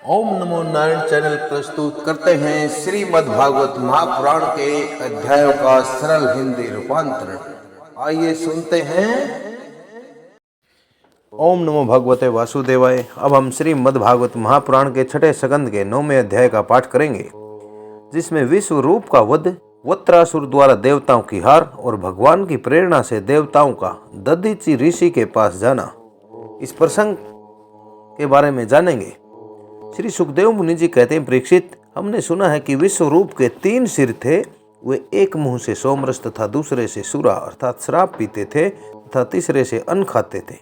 ओम नमो Narayan channel प्रस्तुत करते हैं श्रीमद् भागवत महापुराण के अध्यायों का सरल हिंदी रूपांतरण। आइए सुनते हैं। ओम नमो भगवते वासुदेवाय। अब हम श्रीमद् भागवत महापुराण के छठे स्कंद के 9वें अध्याय का पाठ करेंगे, जिसमें विश्व रूप का वध, वत्रासुर द्वारा देवताओं की हार और भगवान की प्रेरणा से देवताओं का दधीचि ऋषि के पास जाना, इस प्रसंग के बारे में जानेंगे। श्री सुखदेव मुनि जी कहते हैं, परीक्षित, हमने सुना है कि विश्व रूप के 3 सिर थे। वे एक मुंह से सोमरस तथा दूसरे से सुरा अर्थात शराब पीते थे तथा तीसरे से अन्न खाते थे।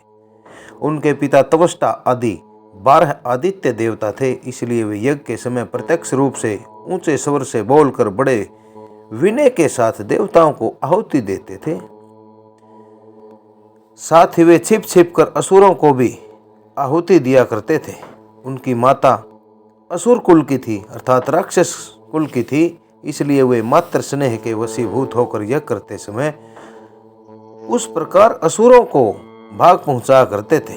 उनके पिता तवष्टा आदि 12 आदित्य देवता थे, इसलिए वे यज्ञ के समय प्रत्यक्ष रूप से ऊंचे स्वर से बोलकर बड़े विनय के साथ देवताओं को आहुति देते थे। साथ ही वे छिप छिप कर असुरों को भी आहुति दिया करते थे। उनकी माता असुर कुल की थी अर्थात राक्षस कुल की थी, इसलिए वे मात्र स्नेह के वशीभूत होकर यज्ञ करते समय उस प्रकार असुरों को भाग पहुंचा करते थे।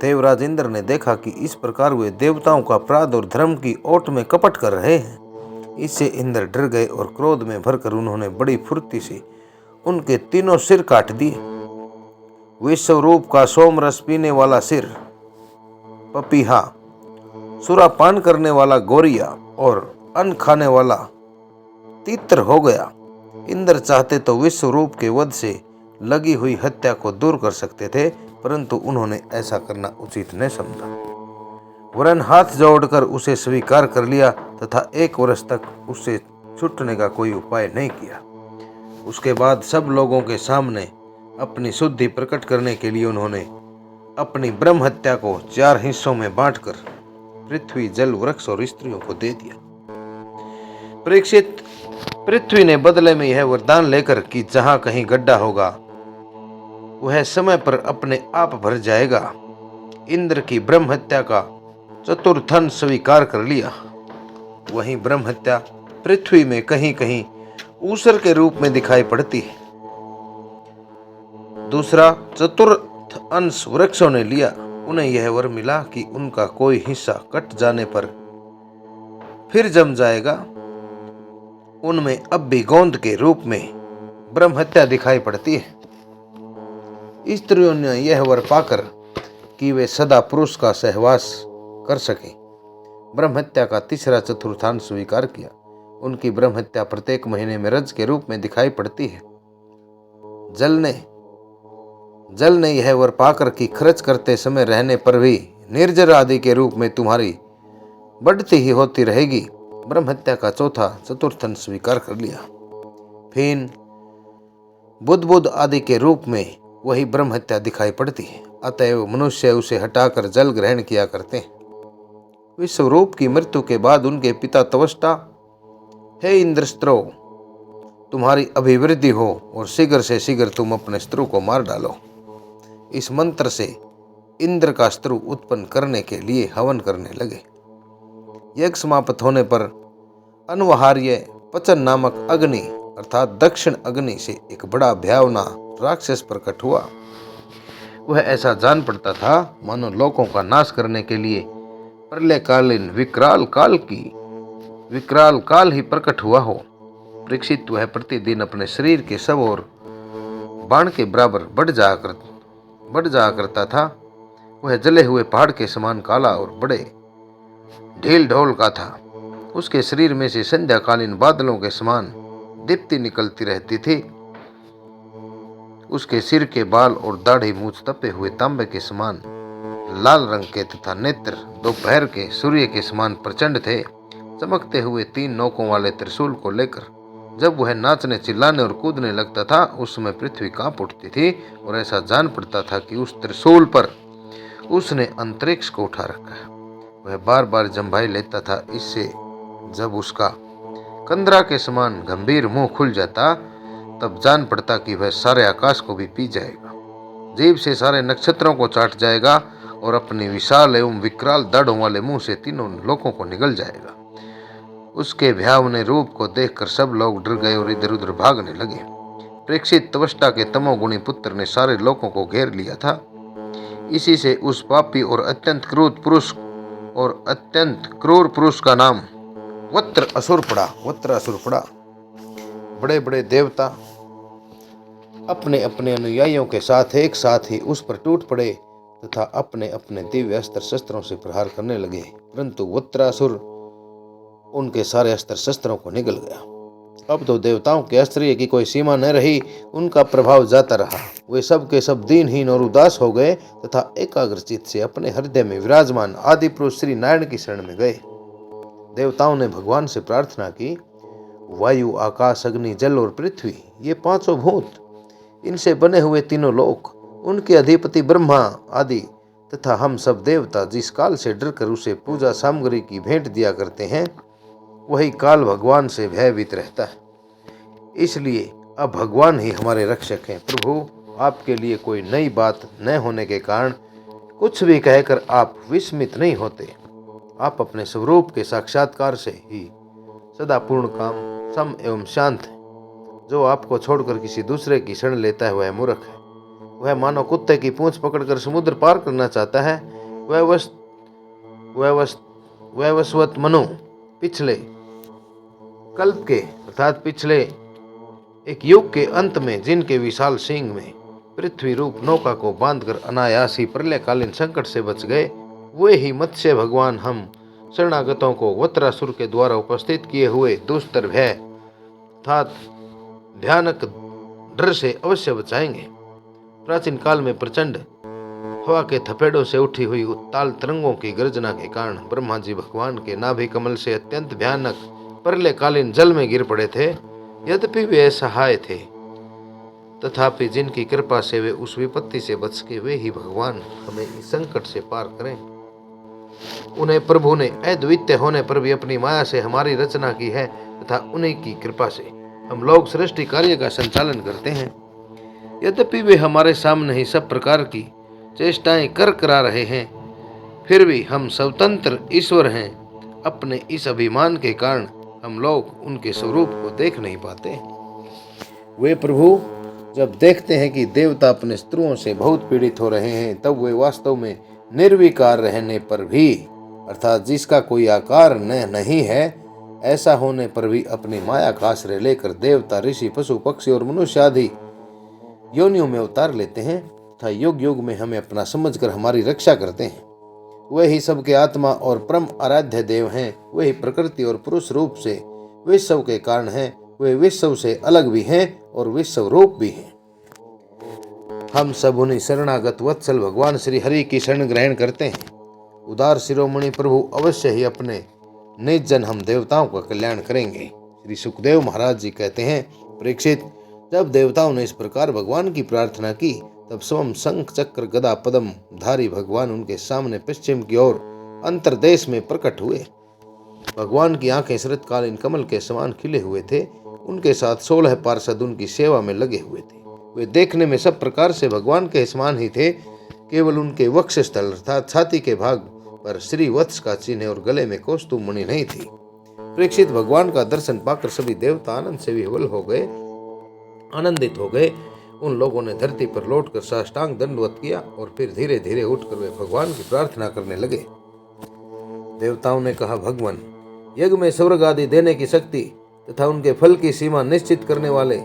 देवराज इंद्र ने देखा कि इस प्रकार वे देवताओं का अपराध और धर्म की ओट में कपट कर रहे हैं। इससे इंद्र डर गए और क्रोध में भरकर उन्होंने बड़ी फुर्ती से उनके 3 सिर काट दिए। विश्व रूप का सोमरस पीने वाला सिर पपीहा, सुरापान करने वाला गोरिया और अन्न खाने वाला तीतर हो गया। इंद्र चाहते तो विश्व रूप के वध से लगी हुई हत्या को दूर कर सकते थे, परंतु उन्होंने ऐसा करना उचित न समझा। वरन हाथ जोड़कर उसे स्वीकार कर लिया तथा 1 वर्ष तक उससे छूटने का कोई उपाय नहीं किया। उसके बाद सब लोगों के सामने अपनी शुद्धि प्रकट करने के लिए उन्होंने अपनी ब्रह्म हत्या को 4 हिस्सों में बांटकर पृथ्वी, जल, वृक्ष और स्त्रियों को दे दिया। परीक्षित, पृथ्वी ने बदले में यह वरदान लेकर कि जहां कहीं गड्ढा होगा वह समय पर अपने आप भर जाएगा, इंद्र की ब्रह्म हत्या का चतुर्थन स्वीकार कर लिया। वहीं ब्रह्म हत्या पृथ्वी में कहीं कहीं ऊसर के रूप में दिखाई पड़ती है। दूसरा चतुर्थ अंश वृक्षों ने लिया। उन्हें यह वर मिला कि उनका कोई हिस्सा कट जाने पर फिर जम जाएगा। उनमें अब भी गोंद के रूप में ब्रह्म हत्या दिखाई पड़ती है। स्त्रियों ने यह वर पाकर कि वे सदा पुरुष का सहवास कर सके, ब्रह्म हत्या का तीसरा चतुर्थांश स्वीकार किया। उनकी ब्रह्म हत्या प्रत्येक महीने में रज के रूप में दिखाई पड़ती है। जल ने यह वर पाकर कि खर्च करते समय रहने पर भी निर्जर आदि के रूप में तुम्हारी बढ़ती ही होती रहेगी, ब्रह्म हत्या का चौथा चतुर्थन स्वीकार कर लिया। फिर बुद्ध आदि के रूप में वही ब्रह्म हत्या दिखाई पड़ती है, अतएव मनुष्य उसे हटाकर जल ग्रहण किया करते हैं। विश्व रूप की मृत्यु के बाद उनके पिता तवष्टा, हे इंद्रस्त्रो, तुम्हारी अभिवृद्धि हो और शीघ्र से शीघ्र तुम अपने शत्रु को मार डालो। इस मंत्र से इंद्र का शत्रु उत्पन्न करने के लिए हवन करने लगे। यज्ञ समाप्त होने पर अनवहार्य पचन नामक अग्नि अर्थात दक्षिण अग्नि से एक बड़ा भयावना राक्षस प्रकट हुआ। वह ऐसा जान पड़ता था मानो लोकों का नाश करने के लिए प्रलयकालीन विकराल काल ही प्रकट हुआ हो। परीक्षित, वह प्रतिदिन अपने शरीर के सब और बाण के बराबर बढ़ जाया करता था। वह जले हुए पहाड़ के समान काला और बड़े ढील ढोल का था। उसके शरीर में से संध्याकालीन बादलों के समान दीप्ति निकलती रहती थी। उसके सिर के बाल और दाढ़ी मूछ तपे हुए तांबे के समान लाल रंग के तथा नेत्र दोपहर के सूर्य के समान प्रचंड थे। चमकते हुए 3 नोकों वाले त्रिशूल को लेकर जब वह नाचने, चिल्लाने और कूदने लगता था, उस समय पृथ्वी कांप उठती थी और ऐसा जान पड़ता था कि उस त्रिशूल पर उसने अंतरिक्ष को उठा रखा है। वह बार बार जम्भाई लेता था। इससे जब उसका कंदरा के समान गंभीर मुंह खुल जाता, तब जान पड़ता कि वह सारे आकाश को भी पी जाएगा, जीभ से सारे नक्षत्रों को चाट जाएगा और अपनी विशाल एवं विकराल दाढ़ों वाले मुंह से 3 लोकों को निगल जाएगा। उसके भयावने रूप को देखकर सब लोग डर गए और इधर उधर भागने लगे। परीक्षित, तवष्टा के तमोगुणी पुत्र ने सारे लोकों को घेर लिया था। इसी से उस पापी और अत्यंत क्रूर पुरुष और अत्यंत क्रूर पुरुष का नाम वत्र असुर पड़ा। बड़े बड़े देवता अपने अपने अनुयायियों के साथ एक साथ ही उस पर टूट पड़े तथा अपने अपने दिव्य अस्त्र शस्त्रों से प्रहार करने लगे, परंतु वत्रासुर उनके सारे अस्त्र शस्त्रों को निगल गया। अब तो देवताओं के आश्चर्य की कोई सीमा न रही, उनका प्रभाव जाता रहा। वे सब के सब दीनहीन और उदास हो गए तथा एकाग्रचित्त से अपने हृदय में विराजमान आदि पुरुष श्री नारायण की शरण में गए। देवताओं ने भगवान से प्रार्थना की, वायु, आकाश, अग्नि, जल और पृथ्वी, ये पांचों भूत, इनसे बने हुए तीनों लोक, उनके अधिपति ब्रह्मा आदि तथा हम सब देवता जिस काल से डरकर उसे पूजा सामग्री की भेंट दिया करते हैं, वही काल भगवान से भयभीत रहता है। इसलिए अब भगवान ही हमारे रक्षक हैं। प्रभु, आपके लिए कोई नई बात न होने के कारण कुछ भी कहकर आप विस्मित नहीं होते। आप अपने स्वरूप के साक्षात्कार से ही सदा पूर्ण काम, सम एवं शांत है। जो आपको छोड़कर किसी दूसरे की शरण लेता है वह मूर्ख है। वह मानो कुत्ते की पूंछ पकड़कर समुद्र पार करना चाहता है। वह वशवत मनु पिछले कल्प के अर्थात पिछले एक युग के अंत में जिनके विशाल सींग में पृथ्वी रूप नौका को बांधकर अनायास ही प्रलयकालीन संकट से बच गए, वे ही मत्स्य भगवान हम शरणागतों को वत्रासुर के द्वारा उपस्थित किए हुए दुस्तर भय अर्थात भयानक डर से अवश्य बचाएंगे। प्राचीन काल में प्रचंड हवा के थपेड़ों से उठी हुई उत्ताल तरंगों की गर्जना के कारण ब्रह्मा जी भगवान के नाभि कमल से अत्यंत भयानक प्रलयकालीन जल में गिर पड़े थे। यद्यपि वे असहाय थे, तथापि जिनकी कृपा से वे उस विपत्ति से बच के वे ही भगवान हमें इस संकट से पार करें। उन्हें प्रभु ने अद्वितीय होने पर भी अपनी माया से हमारी रचना की है तथा उन्हीं की कृपा से हम लोग सृष्टि कार्य का संचालन करते हैं। यद्यपि वे हमारे सामने ही सब प्रकार की चेष्टाएं कर करा रहे हैं, फिर भी हम स्वतंत्र ईश्वर हैं। अपने इस अभिमान के कारण हम लोग उनके स्वरूप को देख नहीं पाते। वे प्रभु जब देखते हैं कि देवता अपने शत्रुओं से बहुत पीड़ित हो रहे हैं, तब वे वास्तव में निर्विकार रहने पर भी अर्थात जिसका कोई आकार नहीं है, ऐसा होने पर भी अपनी माया का आश्रय लेकर देवता, ऋषि, पशु, पक्षी और मनुष्य आदि योनियों में अवतार लेते हैं तथा युग युग में हमें अपना समझकर हमारी रक्षा करते हैं। वे ही सबके आत्मा और परम आराध्य देव हैं। वे ही प्रकृति और पुरुष रूप से विश्व के कारण हैं। वे विश्व से अलग भी हैं और विश्व रूप भी हैं। हम सब उन्हीं शरणागत वत्सल भगवान श्री हरि की शरण ग्रहण करते हैं। उदार शिरोमणि प्रभु अवश्य ही अपने निज जन हम देवताओं का कल्याण करेंगे। श्री सुखदेव महाराज जी कहते हैं, परीक्षित, जब देवताओं ने इस प्रकार भगवान की प्रार्थना की, तब स्वयं शंख चक्र गदा पद्म धारी भगवान उनके सामने पश्चिम की ओर अंतरदेश में प्रकट हुए। भगवान की आंखें शरतकालीन कमल के समान खिले हुए थे। उनके साथ 16 पार्षद उनकी सेवा में लगे हुए थे। वे देखने में सब प्रकार से भगवान के समान ही थे, केवल उनके वक्षस्थल अर्थात छाती के भाग पर श्री वत्स का चिन्ह और गले में कौस्तुभ मणि नहीं थी। परीक्षित, भगवान का दर्शन पाकर सभी देवता आनंद से विह्वल हो गए, आनंदित हो गए। उन लोगों ने धरती पर लौटकर साष्टांग दंडवत किया और फिर धीरे धीरे उठकर वे भगवान की प्रार्थना करने लगे। देवताओं ने कहा, भगवान, यज्ञ में स्वर्ग आदि देने की शक्ति तथा उनके फल की सीमा निश्चित करने वाले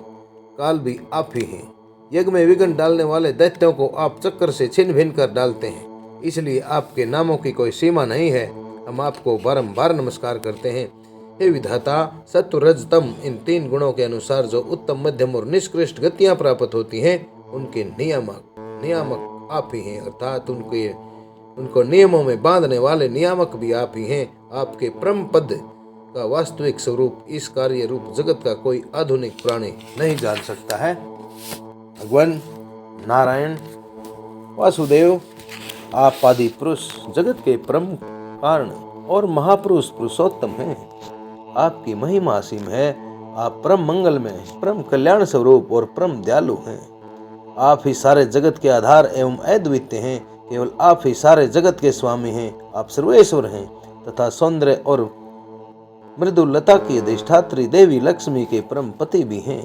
काल भी आप ही हैं। यज्ञ में विघ्न डालने वाले दैत्यों को आप चक्कर से छिन्न भिन्न कर डालते हैं, इसलिए आपके नामों की कोई सीमा नहीं है। हम आपको बारंबार नमस्कार करते हैं। हे विधाता, सत्व रज तम इन 3 गुणों के अनुसार जो उत्तम, मध्यम और निष्कृष्ट गतियां प्राप्त होती हैं, उनके नियामक आप ही हैं, अर्थात उनको नियमों में बांधने वाले नियामक भी आप ही हैं। आपके परम पद का वास्तविक स्वरूप इस कार्य रूप जगत का कोई आधुनिक प्राणी नहीं जान सकता है। भगवान नारायण वासुदेव, आप आदि पुरुष जगत के परम कारण और महापुरुष पुरुषोत्तम हैं। आपकी महिमा असीम है। आप परम मंगलमय, परम कल्याण स्वरूप और परम दयालु हैं। आप ही सारे जगत के आधार एवं अद्वितीय हैं। केवल आप ही सारे जगत के स्वामी हैं। आप सर्वेश्वर हैं तथा सौंदर्य और मृदुलता की अधिष्ठात्री देवी लक्ष्मी के परम पति भी हैं।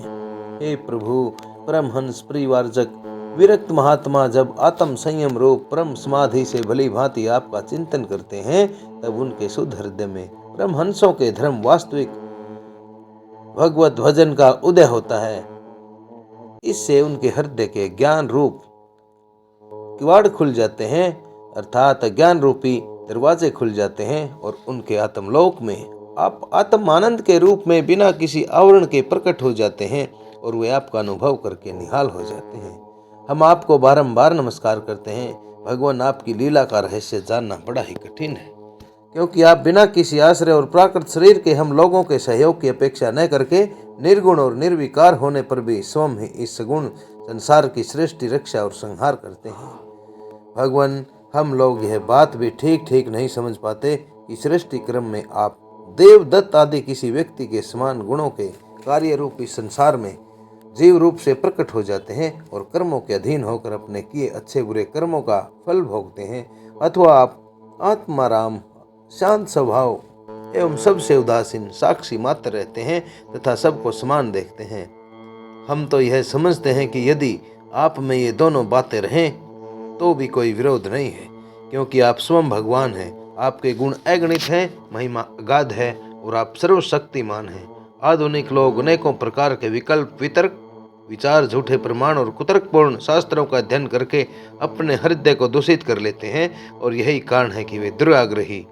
हे प्रभु, परमहंस परिवारजक विरक्त महात्मा जब आत्म संयम रूप परम समाधि से भली भांति आपका चिंतन करते हैं, तब उनके शुद्ध हृदय में परमहंसों के धर्म वास्तविक भगवत भजन का उदय होता है। इससे उनके हृदय के ज्ञान रूप किवाड़ खुल जाते हैं, अर्थात ज्ञान रूपी दरवाजे खुल जाते हैं और उनके आत्मलोक में आप आत्म आनंद के रूप में बिना किसी आवरण के प्रकट हो जाते हैं और वे आपका अनुभव करके निहाल हो जाते हैं। हम आपको बारंबार नमस्कार करते हैं। भगवान, आपकी लीला का रहस्य जानना बड़ा ही कठिन है, क्योंकि आप बिना किसी आश्रय और प्राकृत शरीर के हम लोगों के सहयोग की अपेक्षा न करके निर्गुण और निर्विकार होने पर भी स्वयं ही इस सगुण संसार की सृष्टि, रक्षा और संहार करते हैं। भगवान, हम लोग यह बात भी ठीक नहीं समझ पाते कि सृष्टि क्रम में आप देवदत्त आदि किसी व्यक्ति के समान गुणों के कार्य रूपी संसार में जीव रूप से प्रकट हो जाते हैं और कर्मों के अधीन होकर अपने किए अच्छे बुरे कर्मों का फल भोगते हैं, अथवा आप आत्माराम, शांत स्वभाव एवं सबसे उदासीन साक्षी मात्र रहते हैं तथा सबको समान देखते हैं। हम तो यह समझते हैं कि यदि आप में ये दोनों बातें रहें तो भी कोई विरोध नहीं है, क्योंकि आप स्वयं भगवान हैं। आपके गुण अगणित हैं, महिमा अगाध है और आप सर्वशक्तिमान हैं। आधुनिक लोग अनेकों प्रकार के विकल्प, वितर्क, विचार, झूठे प्रमाण और कुतर्कपूर्ण शास्त्रों का अध्ययन करके अपने हृदय को दूषित कर लेते हैं और यही कारण है कि वे दुराग्रही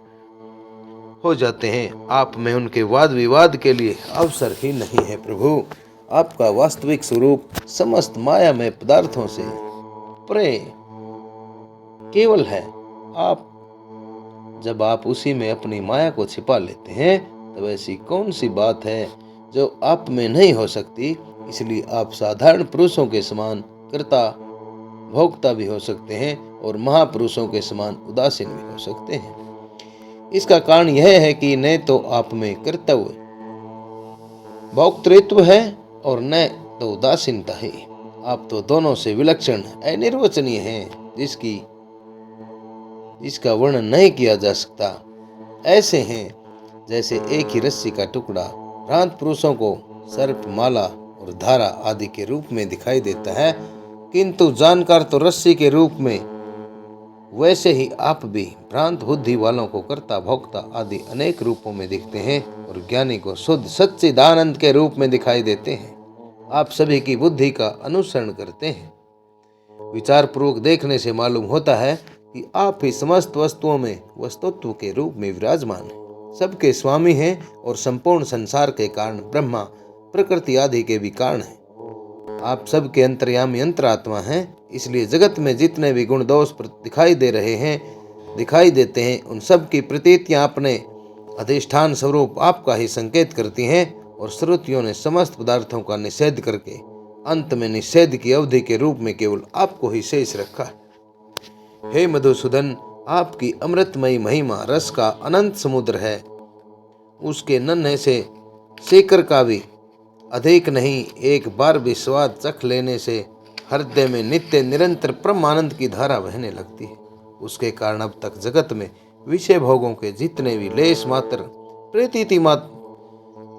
हो जाते हैं। आप में उनके वाद विवाद के लिए अवसर ही नहीं है। प्रभु, आपका वास्तविक स्वरूप समस्त मायामय पदार्थों से परे केवल है। जब आप उसी में अपनी माया को छिपा लेते हैं तब ऐसी कौन सी बात है जो आप में नहीं हो सकती। इसलिए आप साधारण पुरुषों के समान कर्ता भोक्ता भी हो सकते हैं और महापुरुषों के समान उदासीन भी हो सकते हैं। इसका कारण यह है कि न तो आप में कर्तव्य भोक्तृत्व है और न तो उदासीनता है। आप तो दोनों से विलक्षण, अनिर्वचनीय हैं, जिसका वर्णन नहीं किया जा सकता। ऐसे हैं जैसे एक ही रस्सी का टुकड़ा भ्रांत पुरुषों को सर्प, माला और धारा आदि के रूप में दिखाई देता है, किंतु जानकार तो रस्सी के रूप में। वैसे ही आप भी भ्रांत बुद्धि वालों को कर्ता, भोक्ता आदि अनेक रूपों में दिखते हैं और ज्ञानी को शुद्ध सच्चिदानंद के रूप में दिखाई देते हैं। आप सभी की बुद्धि का अनुसरण करते हैं। विचार पूर्वक देखने से मालूम होता है कि आप ही समस्त वस्तुओं में वस्तुत्व के रूप में विराजमान हैं, सबके स्वामी हैं और संपूर्ण संसार के कारण ब्रह्मा, प्रकृति आदि के भी कारण हैं। आप सबके अंतर्यामी अंतरात्मा हैं। इसलिए जगत में जितने भी गुण दोष दिखाई देते हैं, उन सब की प्रतीतियां अपने अधिष्ठान स्वरूप आपका ही संकेत करती हैं और श्रुतियों ने समस्त पदार्थों का निषेध करके अंत में निषेध की अवधि के रूप में केवल आपको ही शेष रखा है। हे मधुसूदन, आपकी अमृतमयी महिमा रस का अनंत समुद्र है। उसके नन्हे से सीकर का भी अधिक नहीं। एक बार भी स्वाद चख लेने से हृदय में नित्य निरंतर परमानंद की धारा बहने लगती है। उसके कारण अब तक जगत में विषय भोगों के जितने भी लेश मात्र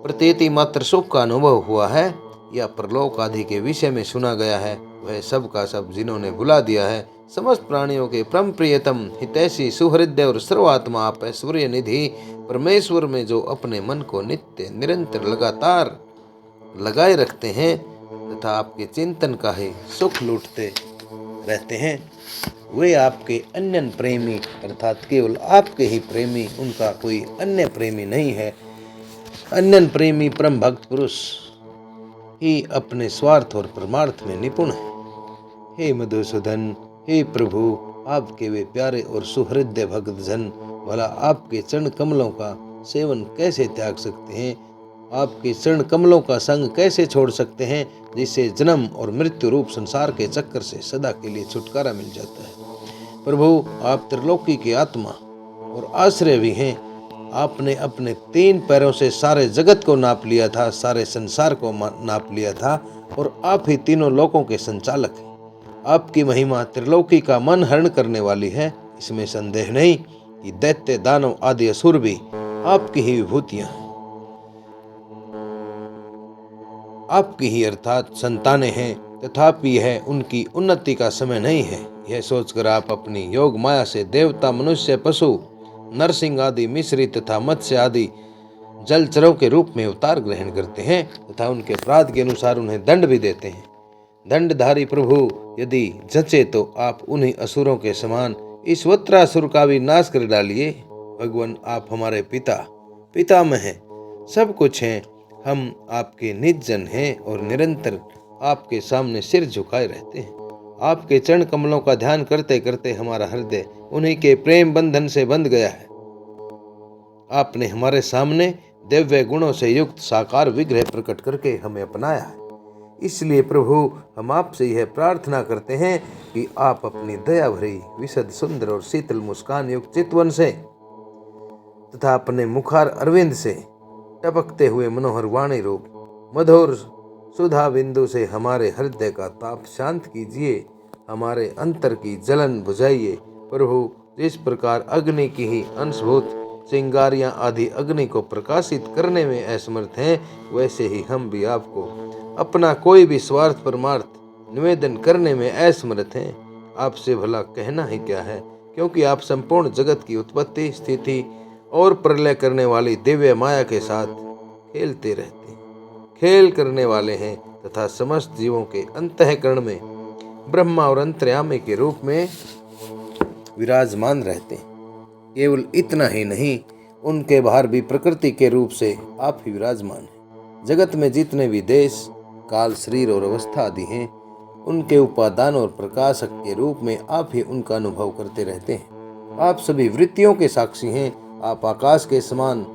प्रतीति मात्र सुख का अनुभव हुआ है या परलोक आदि के विषय में सुना गया है, वह सब का सब जिन्होंने भुला दिया है। समस्त प्राणियों के परम प्रियतम, हितैषी, सुहृदय और सर्वात्मा आप ऐश्वर्य निधि परमेश्वर में जो अपने मन को नित्य निरंतर लगातार लगाए रखते हैं तथा आपके चिंतन का ही सुख लूटते रहते हैं, वे आपके अन्य प्रेमी अर्थात केवल आपके ही प्रेमी, उनका कोई अन्य प्रेमी नहीं है। अन्य प्रेमी परम भक्त पुरुष ही अपने स्वार्थ और परमार्थ में निपुण है। हे मधुसूदन, हे प्रभु, आपके वे प्यारे और सुहृदय भक्त जन भला आपके चरण कमलों का सेवन कैसे त्याग सकते हैं? आपके चरण कमलों का संग कैसे छोड़ सकते हैं, जिससे जन्म और मृत्यु रूप संसार के चक्कर से सदा के लिए छुटकारा मिल जाता है। प्रभु, आप त्रिलोकी की आत्मा और आश्रय भी हैं। आपने अपने 3 पैरों से सारे जगत को नाप लिया था, सारे संसार को नाप लिया था और आप ही तीनों लोकों के संचालक हैं। आपकी महिमा त्रिलोकी का मन हरण करने वाली है। इसमें संदेह नहीं कि दैत्य, दानव आदि असुर भी आपकी ही विभूतियां हैं, आपकी ही अर्थात संतानें हैं। तथापि यह उनकी उन्नति का समय नहीं है। यह सोचकर आप अपनी योग माया से देवता, मनुष्य, पशु नरसिंह आदि, मिश्री तथा मत्स्य आदि जलचरों के रूप में अवतार ग्रहण करते हैं तथा उनके अपराध के अनुसार उन्हें दंड भी देते हैं। दंडधारी प्रभु यदि जचे तो आप उन्हीं असुरों के समान इस वत्रासुर का भी नाश कर डालिए। भगवान, आप हमारे पितामह हैं, सब कुछ हैं। हम आपके निज जन हैं और निरंतर आपके सामने सिर झुकाए रहते हैं। आपके चरण कमलों का ध्यान करते करते हमारा हृदय उन्हीं के प्रेम बंधन से बंध गया है। आपने हमारे सामने दिव्य गुणों से युक्त साकार विग्रह प्रकट करके हमें अपनाया है। इसलिए प्रभु, हम आपसे यह प्रार्थना करते हैं कि आप अपनी दया भरी, विशद, सुंदर और शीतल मुस्कान युक्त चितवन से तथा अपने मुखार अरविंद से टपकते हुए मनोहर वाणी रूप मधुर सुधा बिंदु से हमारे हृदय का ताप शांत कीजिए, हमारे अंतर की जलन बुझाइए। प्रभु, जिस प्रकार अग्नि की ही अंशभूत चिंगारियां आदि अग्नि को प्रकाशित करने में असमर्थ हैं, वैसे ही हम भी आपको अपना कोई भी स्वार्थ परमार्थ निवेदन करने में असमर्थ हैं। आपसे भला कहना ही क्या है, क्योंकि आप संपूर्ण जगत की उत्पत्ति, स्थिति और प्रलय करने वाली दिव्य माया के साथ खेलते रहते खेल करने वाले हैं तथा समस्त जीवों के अंतःकरण में ब्रह्मा और अंतर्यामी के रूप में विराजमान रहते हैं। केवल इतना ही नहीं, उनके बाहर भी प्रकृति के रूप से आप ही विराजमान हैं। जगत में जितने भी देश, काल, शरीर और अवस्था आदि हैं, उनके उपादान और प्रकाशक के रूप में आप ही उनका अनुभव करते रहते हैं। आप सभी वृत्तियों के साक्षी हैं। आप आकाश के समान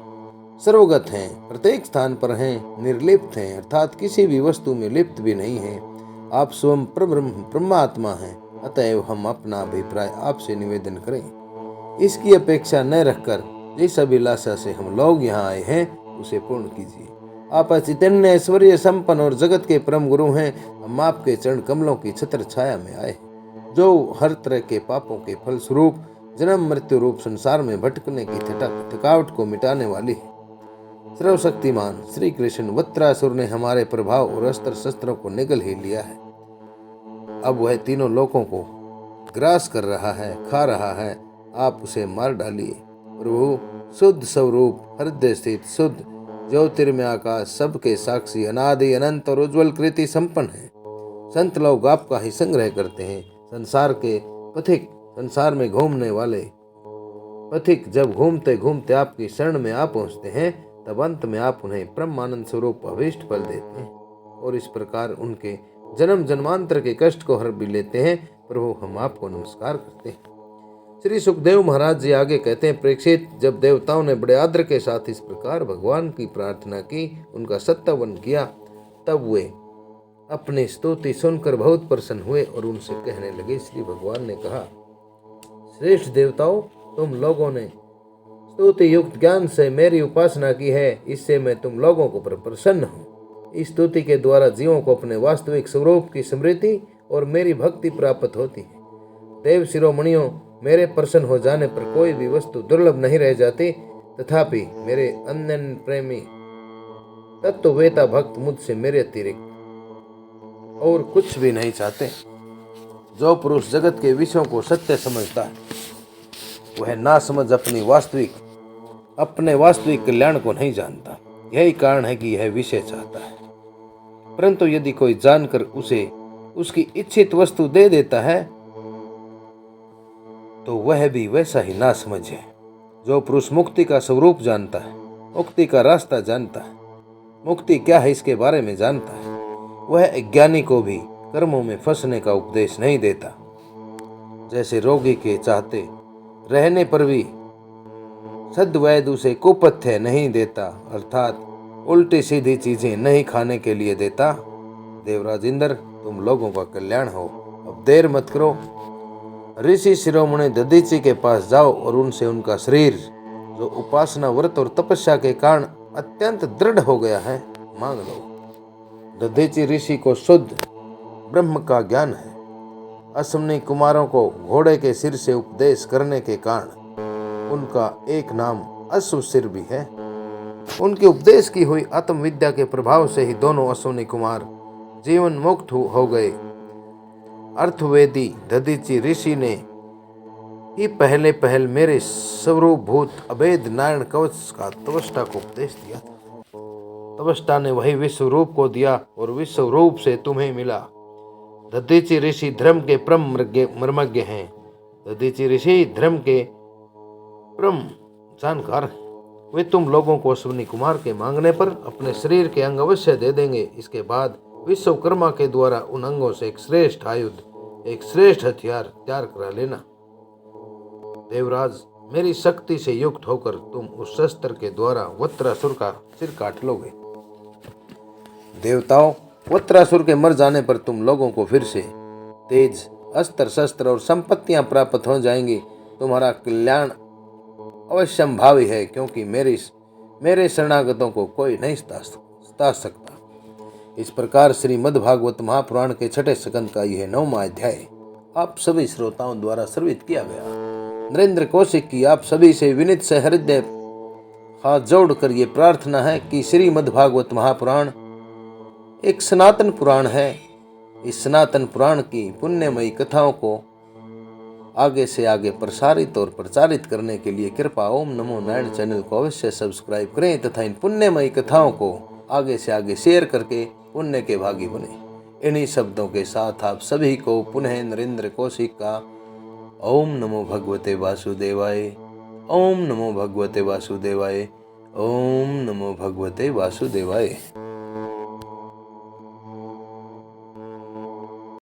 सर्वगत हैं, प्रत्येक स्थान पर हैं, निर्लिप्त हैं, अर्थात किसी भी वस्तु में लिप्त भी नहीं हैं। आप स्वयं ब्रह्मात्मा हैं। अतएव हम अपना अभिप्राय आपसे निवेदन करें। इसकी अपेक्षा न रखकर जिस अभिलाषा से हम लोग यहाँ आए हैं, उसे पूर्ण कीजिए। आप चैतन्य, ऐश्वर्य संपन्न और जगत के परम गुरु हैं। हम आपके चरण कमलों की छत्र छाया में आए, जो हर तरह के पापों के फल स्वरूप जन्म मृत्यु रूप संसार में भटकने की थकावट को मिटाने वाली है। सर्वशक्तिमान श्री कृष्ण वत्रासुर ने हमारे प्रभाव और अस्त्र शस्त्रों को निगल ही लिया है। अब वह तीनों लोकों को ग्रास कर रहा है, खा रहा है। आप उसे मार डालिए। प्रभु, शुद्ध स्वरूप, हृदय स्थित, शुद्ध ज्योतिर्मय आकाश, सबके साक्षी, अनादि अनंत और उज्ज्वल कृति संपन्न है। संत लोग आपका ही संग्रह करते हैं। संसार के पथिक, संसार में घूमने वाले पथिक जब घूमते घूमते आपकी शरण में आ पहुंचते हैं, तब अंत में आप उन्हें परमानंद स्वरूप अभीष्ट फल देते हैं और इस प्रकार उनके जन्म जन्मांतर के कष्ट को हर भी लेते हैं। प्रभु, हम आपको नमस्कार करते हैं। श्री सुखदेव महाराज जी आगे कहते हैं, परीक्षित, जब देवताओं ने बड़े आदर के साथ इस प्रकार भगवान की प्रार्थना की, उनका सत्यावन किया, तब वे अपनी स्तुति सुनकर बहुत प्रसन्न हुए और उनसे कहने लगे। श्री भगवान ने कहा, श्रेष्ठ देवताओं, तुम लोगों ने स्तुति युक्त ज्ञान से मेरी उपासना की है, इससे मैं तुम लोगों को प्रसन्न हूँ। इस स्तुति के द्वारा जीवों को अपने वास्तविक स्वरूप की स्मृति और मेरी भक्ति प्राप्त होती है। देव शिरोमणियों, मेरे प्रसन्न हो जाने पर कोई भी वस्तु दुर्लभ नहीं रह जाती। तथापि मेरे अनन्य प्रेमी तत्ववेता भक्त मुझसे मेरे अतिरिक्त और कुछ भी नहीं चाहते। जो पुरुष जगत के विषयों को सत्य समझता है, वह ना समझ अपने वास्तविक कल्याण को नहीं जानता। यही कारण है कि यह विषय चाहता है, परंतु यदि कोई जानकर उसे उसकी इच्छित वस्तु दे देता है, तो वह भी वैसा ही ना समझ है। जो पुरुष मुक्ति का स्वरूप जानता है, मुक्ति का रास्ता जानता है, मुक्ति क्या है इसके बारे में जानता है, वह अज्ञानी को भी कर्मों में फंसने का उपदेश नहीं देता। जैसे रोगी के चाहते रहने पर भी सद्वैद उसे कुपथ्य नहीं देता, अर्थात उल्टी सीधी चीजें नहीं खाने के लिए देता। देवराज इंद्र, तुम लोगों का कल्याण हो। अब देर मत करो, ऋषि शिरोमणि दधीचि के पास जाओ और उनसे उनका शरीर, जो उपासना, व्रत और तपस्या के कारण अत्यंत दृढ़ हो गया है, मांग लो। दधीचि ऋषि को शुद्ध ब्रह्म का ज्ञान है। अश्विनी कुमारों को घोड़े के सिर से उपदेश करने के कारण उनका एक नाम अश्वशिर भी है। उनके उपदेश की हुई आत्म विद्या के प्रभाव से ही दोनों अश्विनी कुमार जीवन मुक्त हो गए। अर्थवेदी दधीचि ऋषि ने ही पहले पहल मेरे स्वरूपभूत अभेद नारायण कवच का तवष्टा को उपदेश दिया था। तवष्टा ने वही विश्व रूप को दिया और विश्व रूप से तुम्हें मिला। दधीचि ऋषि धर्म के परम मर्मज्ञ हैं। दधीचि ऋषि धर्म के परम जानकार हैं। वे तुम लोगों को अश्विनी कुमार के मांगने पर अपने शरीर के अंग अवश्य दे देंगे। इसके बाद विश्वकर्मा के द्वारा उन अंगों से एक श्रेष्ठ आयुध, एक श्रेष्ठ हथियार तैयार करा लेना। देवराज, मेरी शक्ति से युक्त होकर तुम उस शस्त्र के द्वारा वत्रासुर का सिर काट लोगे। देवताओं, वत्रासुर के मर जाने पर तुम लोगों को फिर से तेज, अस्त्र शस्त्र और संपत्तियां प्राप्त हो जाएंगी। तुम्हारा कल्याण अवश्यंभावी है, क्योंकि मेरे शरणागतों को कोई नहीं सता सकता। इस प्रकार श्रीमद् भागवत महापुराण के छठे स्कंद का यह 9वां अध्याय आप सभी श्रोताओं द्वारा श्रवित किया गया। नरेंद्र कौशिक की आप सभी से विनीत से हृदय हाथ जोड़कर ये प्रार्थना है कि श्रीमद् भागवत महापुराण एक सनातन पुराण है। इस सनातन पुराण की पुण्यमयी कथाओं को आगे से आगे प्रसारित और प्रचारित करने के लिए कृपया ओम नमो नारायण चैनल को अवश्य सब्सक्राइब करें तथा इन पुण्यमयी कथाओं को आगे से आगे शेयर करके पुण्य के भागी बने। इन्हीं शब्दों के साथ आप सभी को पुनः नरेंद्र कौशिक का ओम नमो भगवते वासुदेवाय, ओम नमो भगवते वासुदेवाय, ओम नमो भगवते वासुदेवाय।